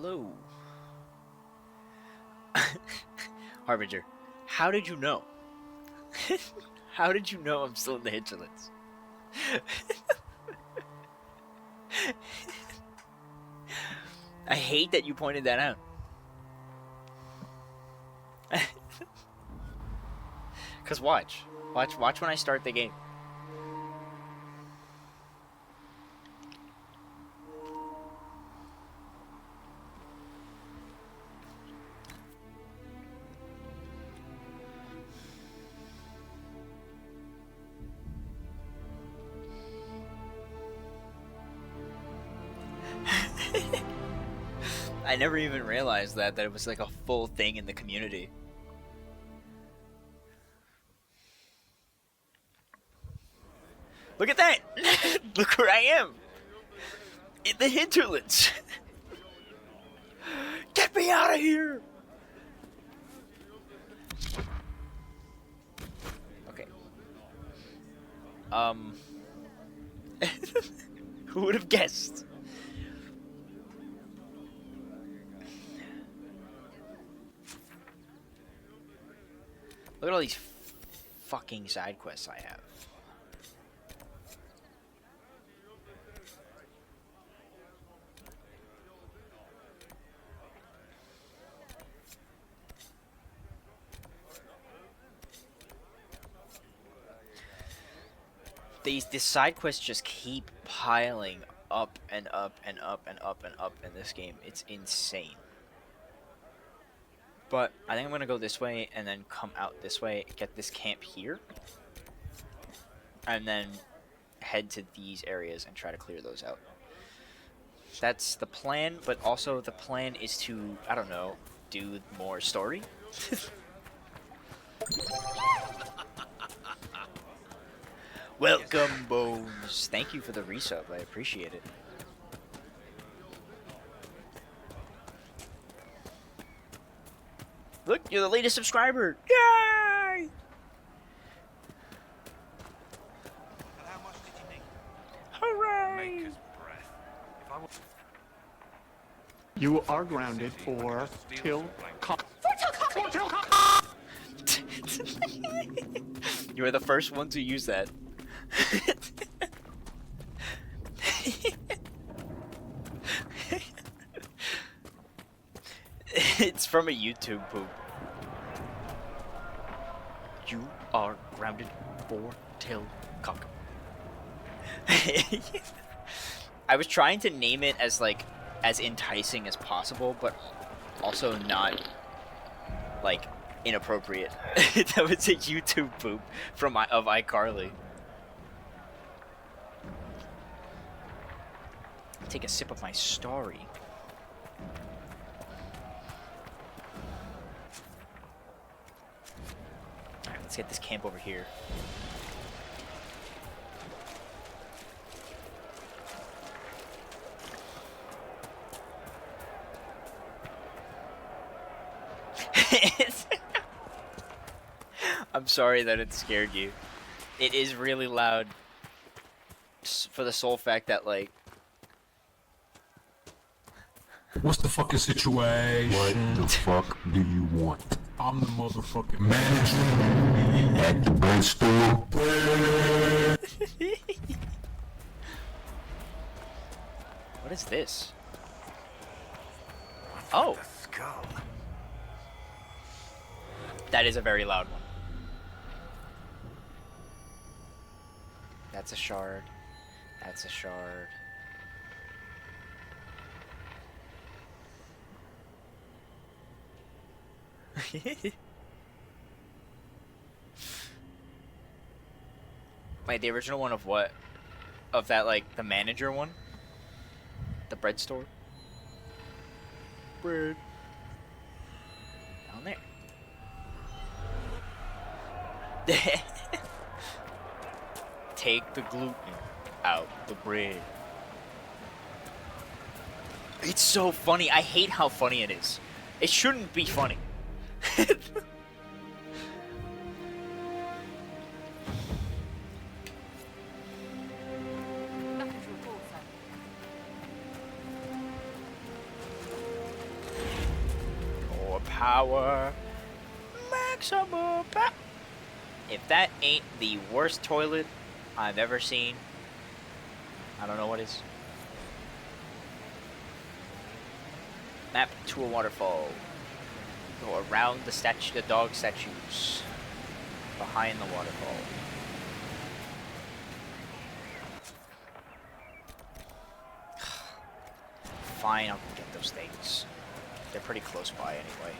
Hello. Harbinger, how did you know? How did you know I'm still in the hinterlands? I hate that you pointed that out. Cause watch when I start the game. I never even realized that it was like a full thing in the community. Look at that! Look where I am! In the hinterlands! Get me out of here! Okay. Who would have guessed? Look at all these fucking side quests I have. These side quests just keep piling up and up and up and up and up in this game. It's insane. But I think I'm gonna go this way and then come out this way, get this camp here, and then head to these areas and try to clear those out. That's the plan, but also the plan is to, I don't know, do more story. Welcome, Bones. Thank you for the resub. I appreciate it. Look, you're the latest subscriber. Yay! And how much did you need? Hooray! Maker's breath. If I was You are grounded for till You are the first one to use that. It's from a YouTube poop. You are grounded for till cock. I was trying to name it as like as enticing as possible, but also not like inappropriate. That was a YouTube poop from of iCarly. Take a sip of my story. Alright, let's get this camp over here. I'm sorry that it scared you. It is really loud. Just for the sole fact that, like... What's the fucking situation? What the fuck do you want? I'm the motherfucking manager. At the bread store? What is this? Oh! the skull. That is a very loud one. That's a shard. That's a shard. Wait, the original one of what? Of that, like, the manager one? The bread store? Bread. Down there. Take the gluten out the bread. It's so funny. I hate how funny it is. It shouldn't be funny. power. Maximum power. If that ain't the worst toilet I've ever seen, I don't know what is. Map to a waterfall. Go around the dog statues behind the waterfall. Fine, I'll get those things. They're pretty close by anyway.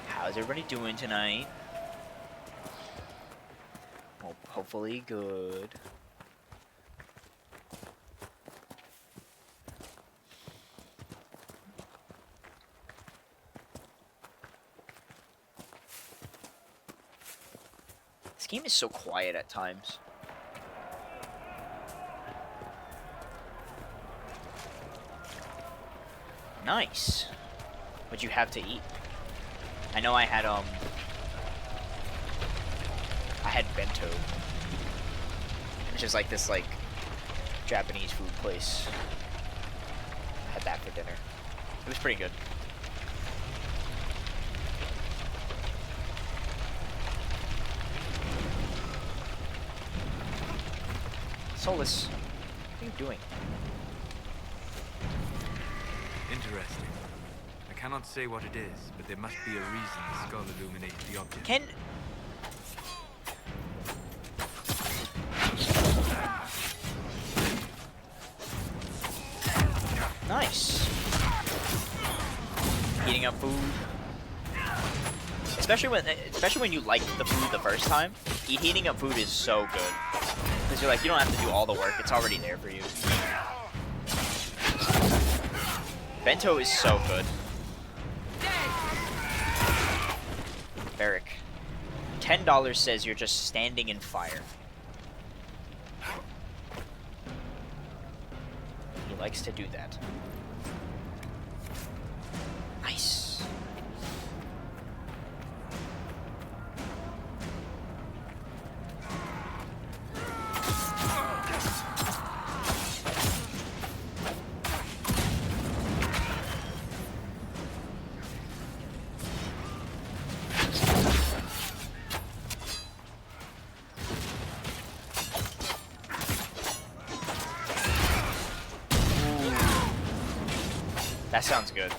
How's everybody doing tonight? Well, hopefully good. This game is so quiet at times. Nice. What'd you have to eat? I know I had bento, which is like this Japanese food place. I had that for dinner. It was pretty good. Solus, what are you doing? Interesting. I cannot say what it is, but there must be a reason the skull illuminates the object. Can... Nice. Heating up food. Especially when you like the food the first time. Heating up food is so good. Because you're like, you don't have to do all the work, it's already there for you. Bento is so good. Barrick. $10 says you're just standing in fire. He likes to do that. Nice. That sounds good.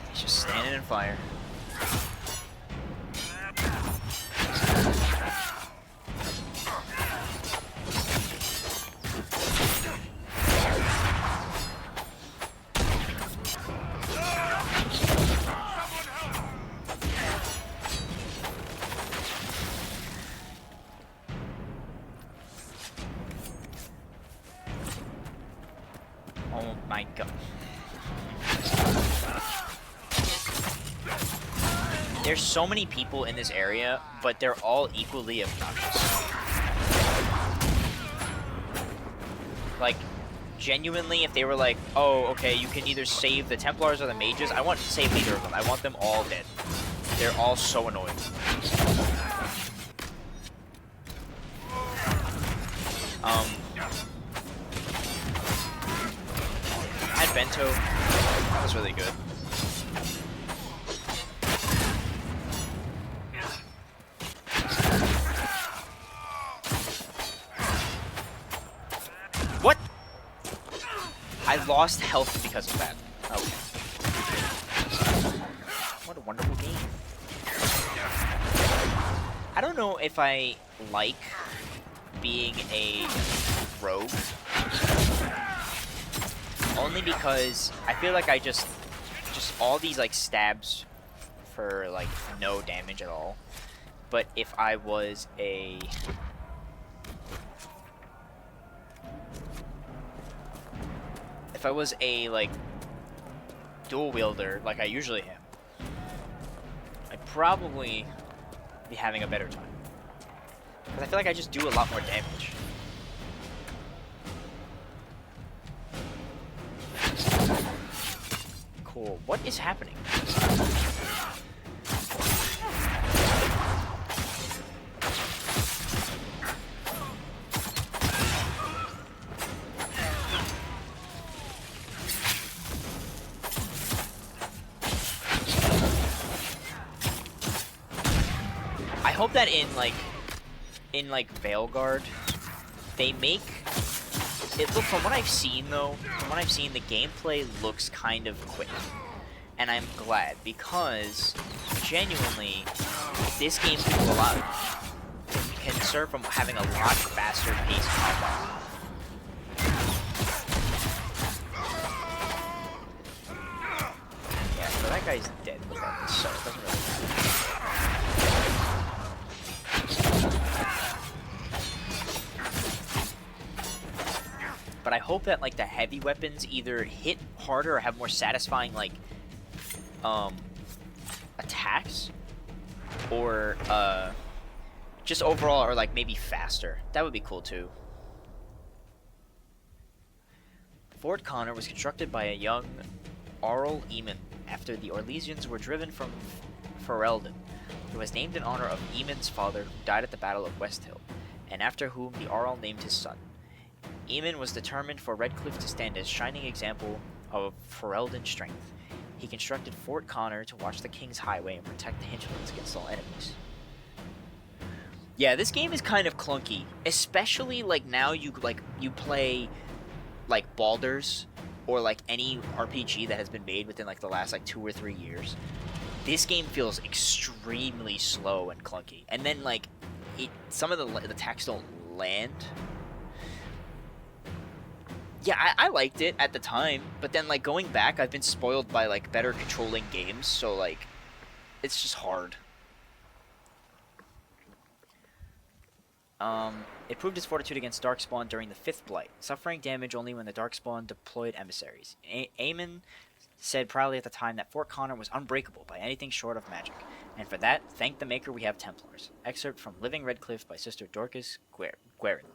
He's just standing in fire. Oh my god. There's so many people in this area, but they're all equally obnoxious. Like, genuinely, if they were like, oh, okay, you can either save the Templars or the Mages, I want to save neither of them. I want them all dead. They're all so annoying. I had Bento. That was really good. What? I lost health because of that. Okay. What a wonderful game. I don't know if I like being a rogue. Only because I feel like I just all these like stabs for like no damage at all. But if I was a like dual wielder like I usually am, I'd probably be having a better time. Because I feel like I just do a lot more damage. Cool. What is happening? I hope that in Veilguard, they make it look, from what I've seen though, the gameplay looks kind of quick. And I'm glad, because genuinely this game can serve from having a lot faster paced combat. Yeah, so that guy's dead regardless, so it doesn't really matter. But I hope that like the heavy weapons either hit harder or have more satisfying like attacks, or just overall, or like maybe faster. That would be cool too. Fort Connor was constructed by a young Arl Eamon after the Orlesians were driven from Ferelden. It was named in honor of Eamon's father, who died at the Battle of West Hill, and after whom the Arl named his son. Eamon was determined for Redcliffe to stand as shining example of Ferelden strength. He constructed Fort Connor to watch the King's Highway and protect the hinterlands against all enemies. Yeah, this game is kind of clunky, especially like now you play like Baldur's or like any RPG that has been made within like the last like 2 or 3 years. This game feels extremely slow and clunky, and then like some of the attacks don't land. Yeah, I liked it at the time, but then like going back, I've been spoiled by like better controlling games, so like it's just hard. It proved its fortitude against Darkspawn during the 5th Blight, suffering damage only when the Darkspawn deployed emissaries. Aemon said proudly at the time that Fort Connor was unbreakable by anything short of magic, and for that, thank the Maker we have Templars. Excerpt from Living Redcliffe by Sister Dorcas Guerin.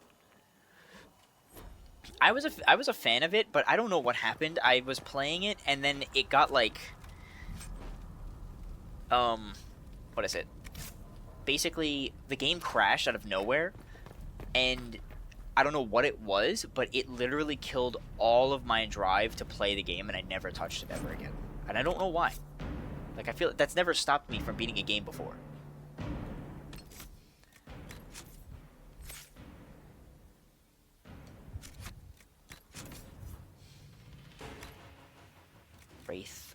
I was a fan of it, but I don't know what happened. I was playing it, and then it got like, what is it? Basically, the game crashed out of nowhere, and I don't know what it was, but it literally killed all of my drive to play the game, and I never touched it ever again. And I don't know why. Like, I feel that's never stopped me from beating a game before.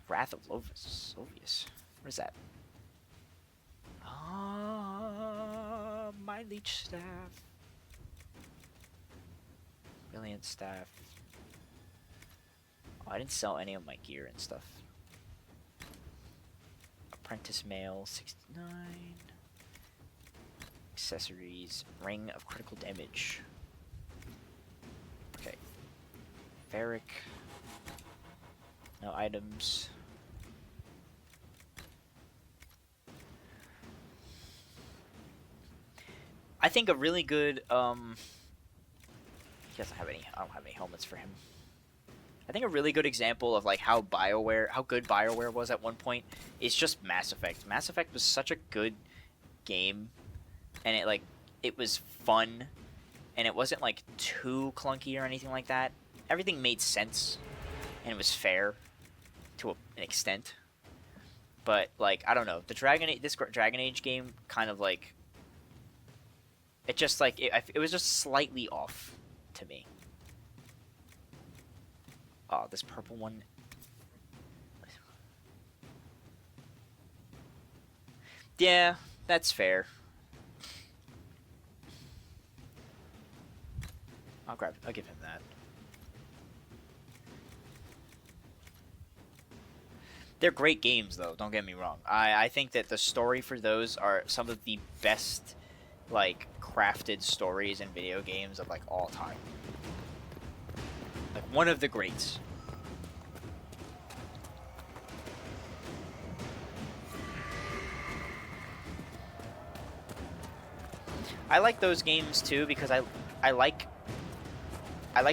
Wrath of Lovius. What is that? My leech staff. Brilliant staff. Oh, I didn't sell any of my gear and stuff. Apprentice mail, 69. Accessories, ring of critical damage. Okay. Varric. No items. I think a really good, he doesn't have any, I don't have any helmets for him. I think a really good example of like how good BioWare was at one point is just Mass Effect. Mass Effect was such a good game, and it was fun, and it wasn't like too clunky or anything like that. Everything made sense, and it was fair to an extent. But like, I don't know, this Dragon Age game kind of like, it just like it was just slightly off to me. Oh, this purple one. Yeah, that's fair. I'll give him that. They're great games though, don't get me wrong. I think that the story for those are some of the best like crafted stories in video games of like all time. Like one of the greats. I like those games too because I like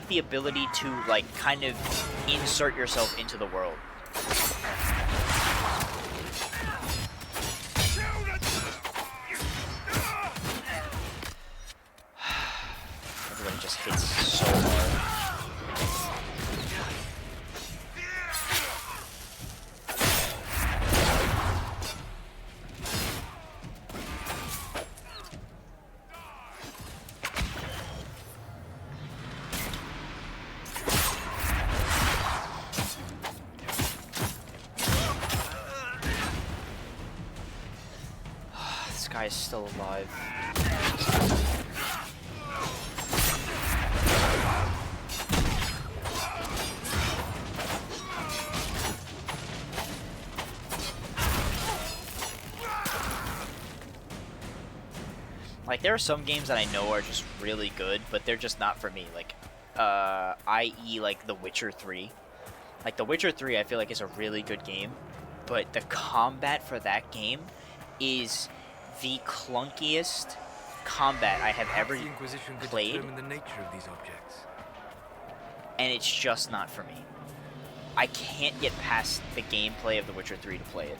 the ability to like kind of insert yourself into the world. this guy is still alive. Like, there are some games that I know are just really good, but they're just not for me. Like, i.e. like The Witcher 3. Like, The Witcher 3 I feel like is a really good game, but the combat for that game is the clunkiest combat I have ever The Inquisition could played, determine the nature of these objects. and it's just not for me. I can't get past the gameplay of The Witcher 3 to play it.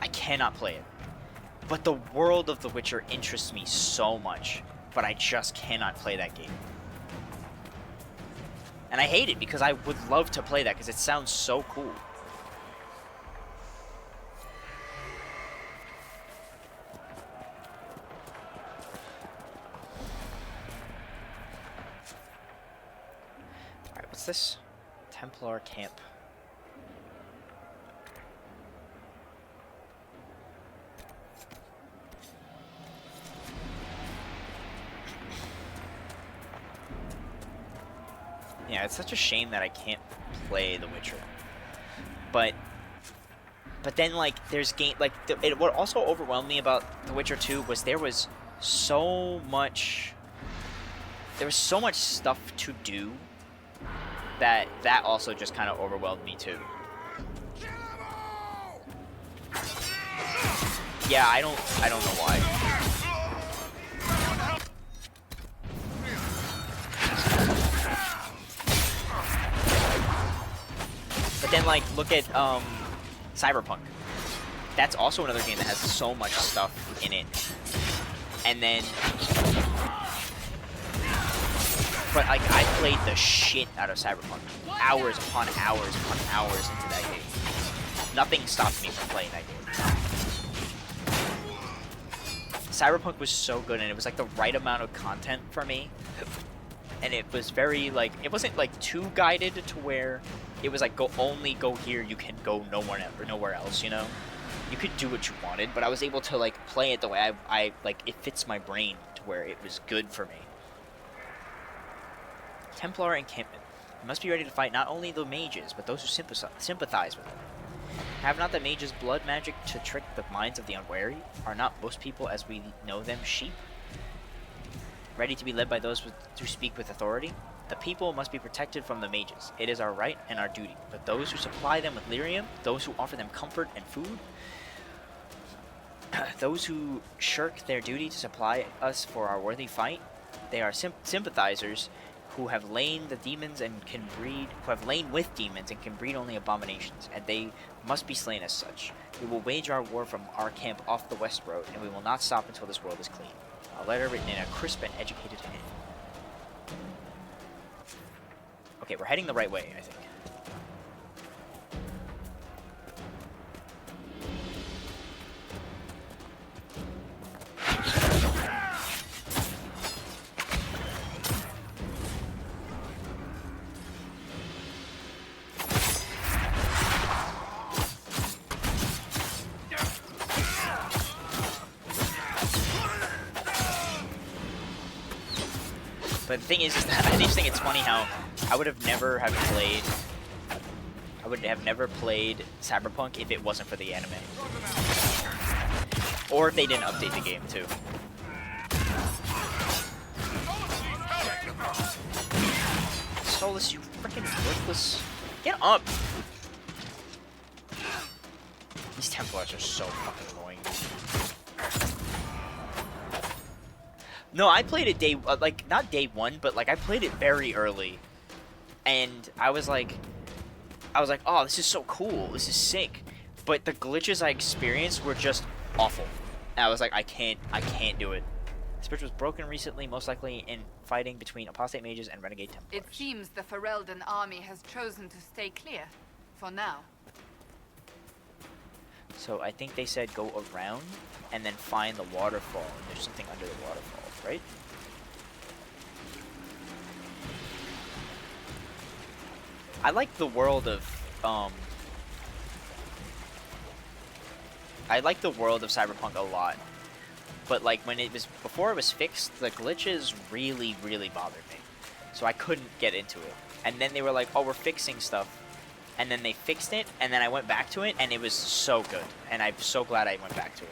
I cannot play it. But the world of The Witcher interests me so much, but I just cannot play that game. And I hate it because I would love to play that because it sounds so cool. Alright, what's this? Templar camp. Yeah, it's such a shame that I can't play The Witcher. But then, like, there's game, like, what also overwhelmed me about The Witcher 2 was there was so much stuff to do that also just kind of overwhelmed me too. Yeah, I don't know why. But then, like, look at Cyberpunk. That's also another game that has so much stuff in it. And then, but like, I played the shit out of Cyberpunk, hours upon hours upon hours into that game. Nothing stopped me from playing that game. Cyberpunk was so good, and it was like the right amount of content for me. And it was very, like, it wasn't like too guided to where it was like only go here, you can go nowhere else, you know? You could do what you wanted, but I was able to like play it the way I like, it fits my brain to where it was good for me. Templar encampment. You must be ready to fight not only the mages, but those who sympathize with them. Have not the mages blood magic to trick the minds of the unwary? Are not most people as we know them sheep? Ready to be led by those who speak with authority? The people must be protected from the mages. It is our right and our duty. But those who supply them with lyrium, those who offer them comfort and food, those who shirk their duty to supply us for our worthy fight, they are sympathizers who have lain the demons and can breed, who have lain with demons and can breed only abominations, and they must be slain as such. We will wage our war from our camp off the west road, and we will not stop until this world is clean. A letter written in a crisp and educated hand. Okay, we're heading the right way, I think. But the thing is that I just think it's funny how I would have never played Cyberpunk if it wasn't for the anime. Or if they didn't update the game too. Solus, you freaking worthless. Get up! These Templars are so fucking annoying. No, I played it like, not day one, but like I played it very early. And I was like, oh, this is so cool. This is sick. But the glitches I experienced were just awful. And I was like, I can't do it. This bridge was broken recently, most likely in fighting between apostate mages and renegade Templars. It seems the Ferelden army has chosen to stay clear, for now. So I think they said go around and then find the waterfall. And there's something under the waterfall, right? I like the world of I like the world of Cyberpunk a lot. But like before it was fixed, the glitches really, really bothered me. So I couldn't get into it. And then they were like, oh, we're fixing stuff. And then they fixed it, and then I went back to it, and it was so good. And I'm so glad I went back to it.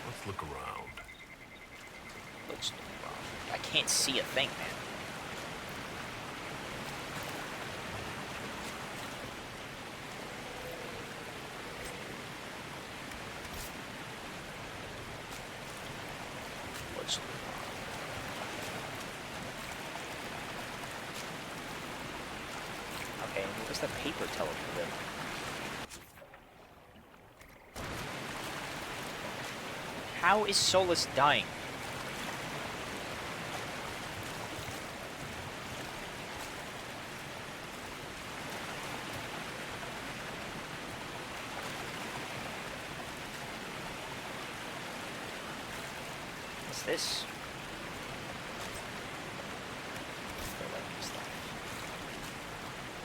Let's look around. I can't see a thing, man. Okay, what was the paper teleporter? How is Solus dying? What's this?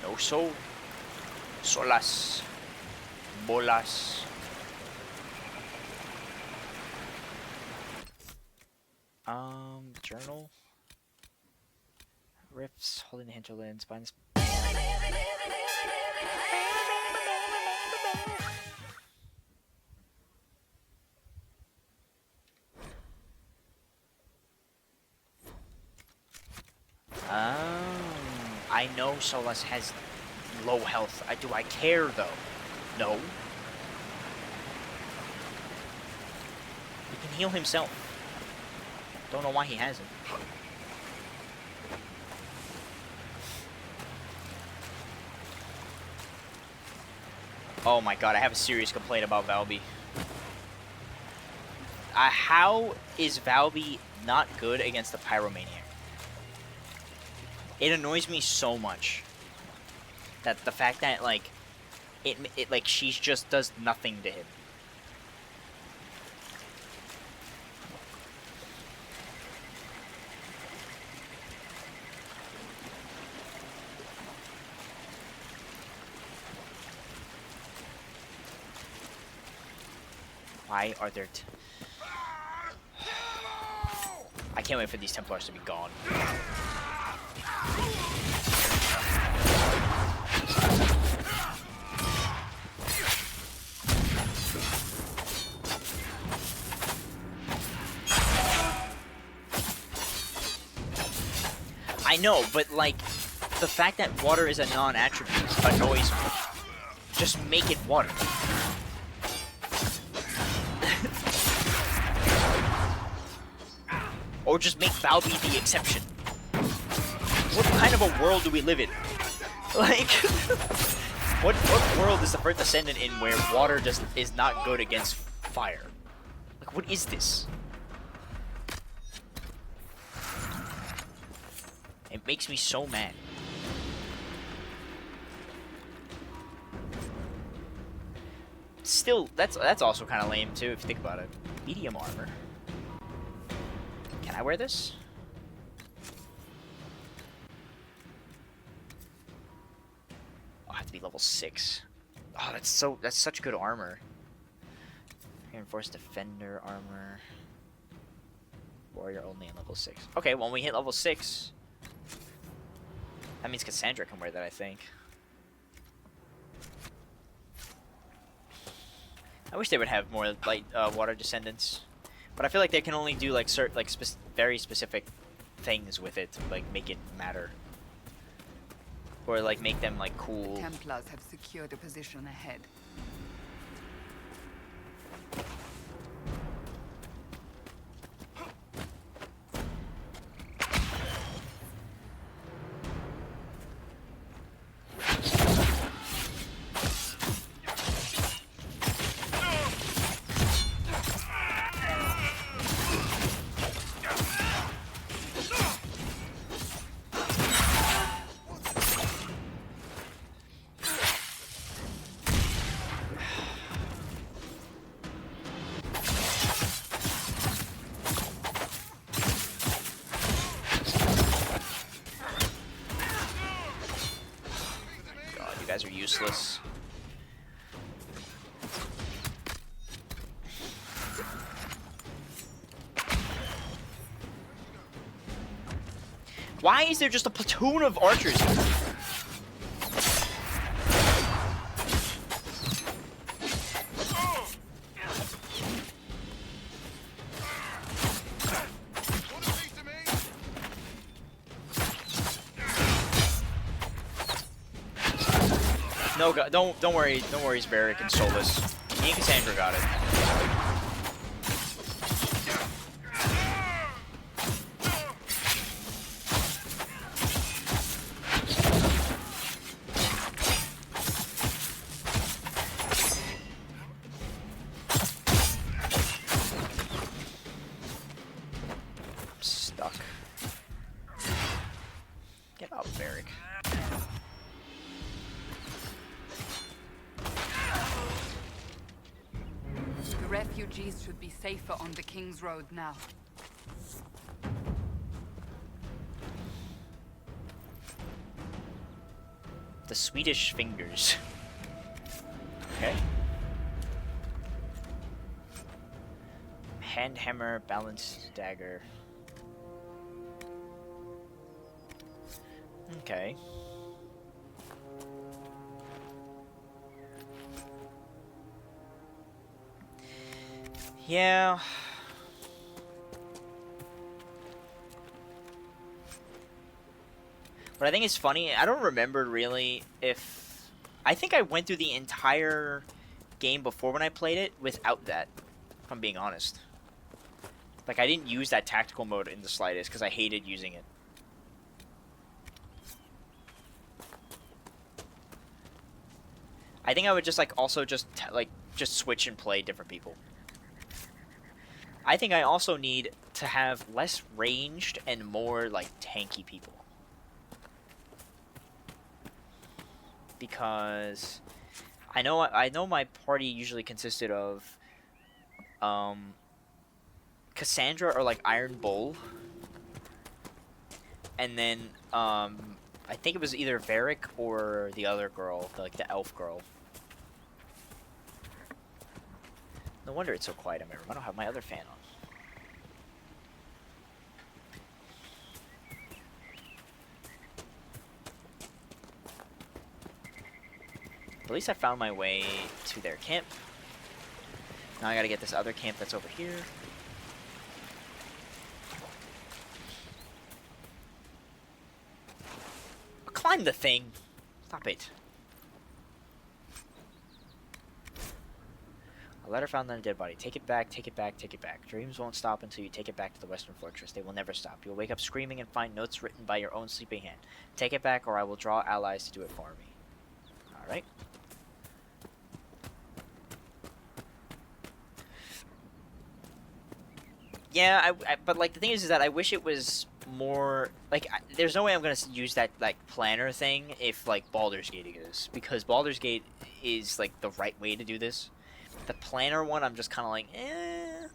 No soul. Solas. Bolas. Journal. Rifts, holding the hinterlands, binds. I know Solus has low health. Do I care though? No. He can heal himself. Don't know why he hasn't. Oh my god, I have a serious complaint about Valby. How is Valby not good against the Pyromaniac? It annoys me so much that the fact that like it like she just does nothing to him. Why are there I can't wait for these Templars to be gone. I know, but like, the fact that water is a non-attribute annoys me. Just make it water. Or just make Valby the exception. What kind of a world do we live in? Like, what world is the first Descendant in where water just is not good against fire? Like, what is this? It makes me so mad. Still, that's also kind of lame too if you think about it. Medium armor. Can I wear this? Oh, I have to be level 6. Oh, that's such good armor. Reinforced defender armor. Warrior only in level 6. Okay, well, when we hit level 6, that means Cassandra can wear that, I think. I wish they would have more light water descendants. But I feel like they can only do like certain, like very specific things with it to like make it matter, or like make them like cool. Templars have secured a position ahead. You guys are useless. Why is there just a platoon of archers here? No, don't worry, Varric and Solus. Me and Cassandra got it. I'm stuck. Get up, Varric. The refugees should be safer on the King's Road now. The Swedish fingers. Okay. Hand hammer, balanced dagger. Okay. Yeah. But I think it's funny, I don't remember really if... I think I went through the entire game before when I played it without that, if I'm being honest. Like, I didn't use that tactical mode in the slightest because I hated using it. I think I would just, like, also just switch and play different people. I think I also need to have less ranged and more, like, tanky people. Because I know my party usually consisted of Cassandra or like Iron Bull, and then I think it was either Varric or the other girl, like the elf girl. No wonder it's so quiet in my room. I don't have my other fan on. At least I found my way to their camp. Now I gotta get this other camp that's over here. Climb the thing! Stop it. A letter found on a dead body. Take it back, take it back, take it back. Dreams won't stop until you take it back to the Western Fortress. They will never stop. You'll wake up screaming and find notes written by your own sleeping hand. Take it back or I will draw allies to do it for me. Alright. Yeah, but like the thing is that I wish it was more like there's no way I'm gonna use that like planner thing if like Baldur's Gate is, because Baldur's Gate is like the right way to do this. The planner one, I'm just kind of like, eh.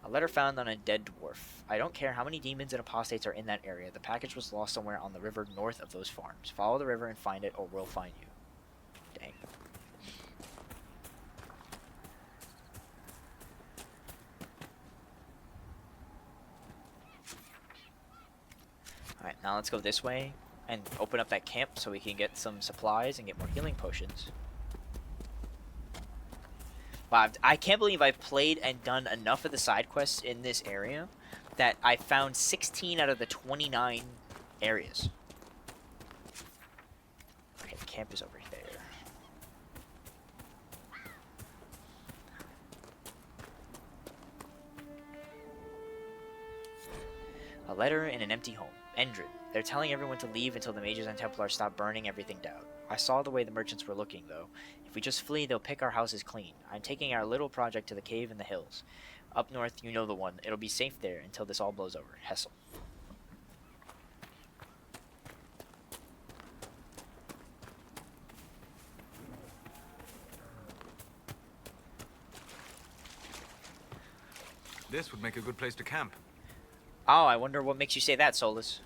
A letter found on a dead dwarf. I don't care how many demons and apostates are in that area. The package was lost somewhere on the river north of those farms. Follow the river and find it, or we'll find you. Dang. Alright, now let's go this way and open up that camp so we can get some supplies and get more healing potions. Wow, I can't believe I've played and done enough of the side quests in this area that I found 16 out of the 29 areas. Okay, the camp is over there. A letter in an empty home. Endred. They're telling everyone to leave until the mages and Templars stop burning everything down. I saw the way the merchants were looking, though. If we just flee, they'll pick our houses clean. I'm taking our little project to the cave in the hills. Up north, you know the one. It'll be safe there until this all blows over. Hessel. This would make a good place to camp. Oh, I wonder what makes you say that, Solus.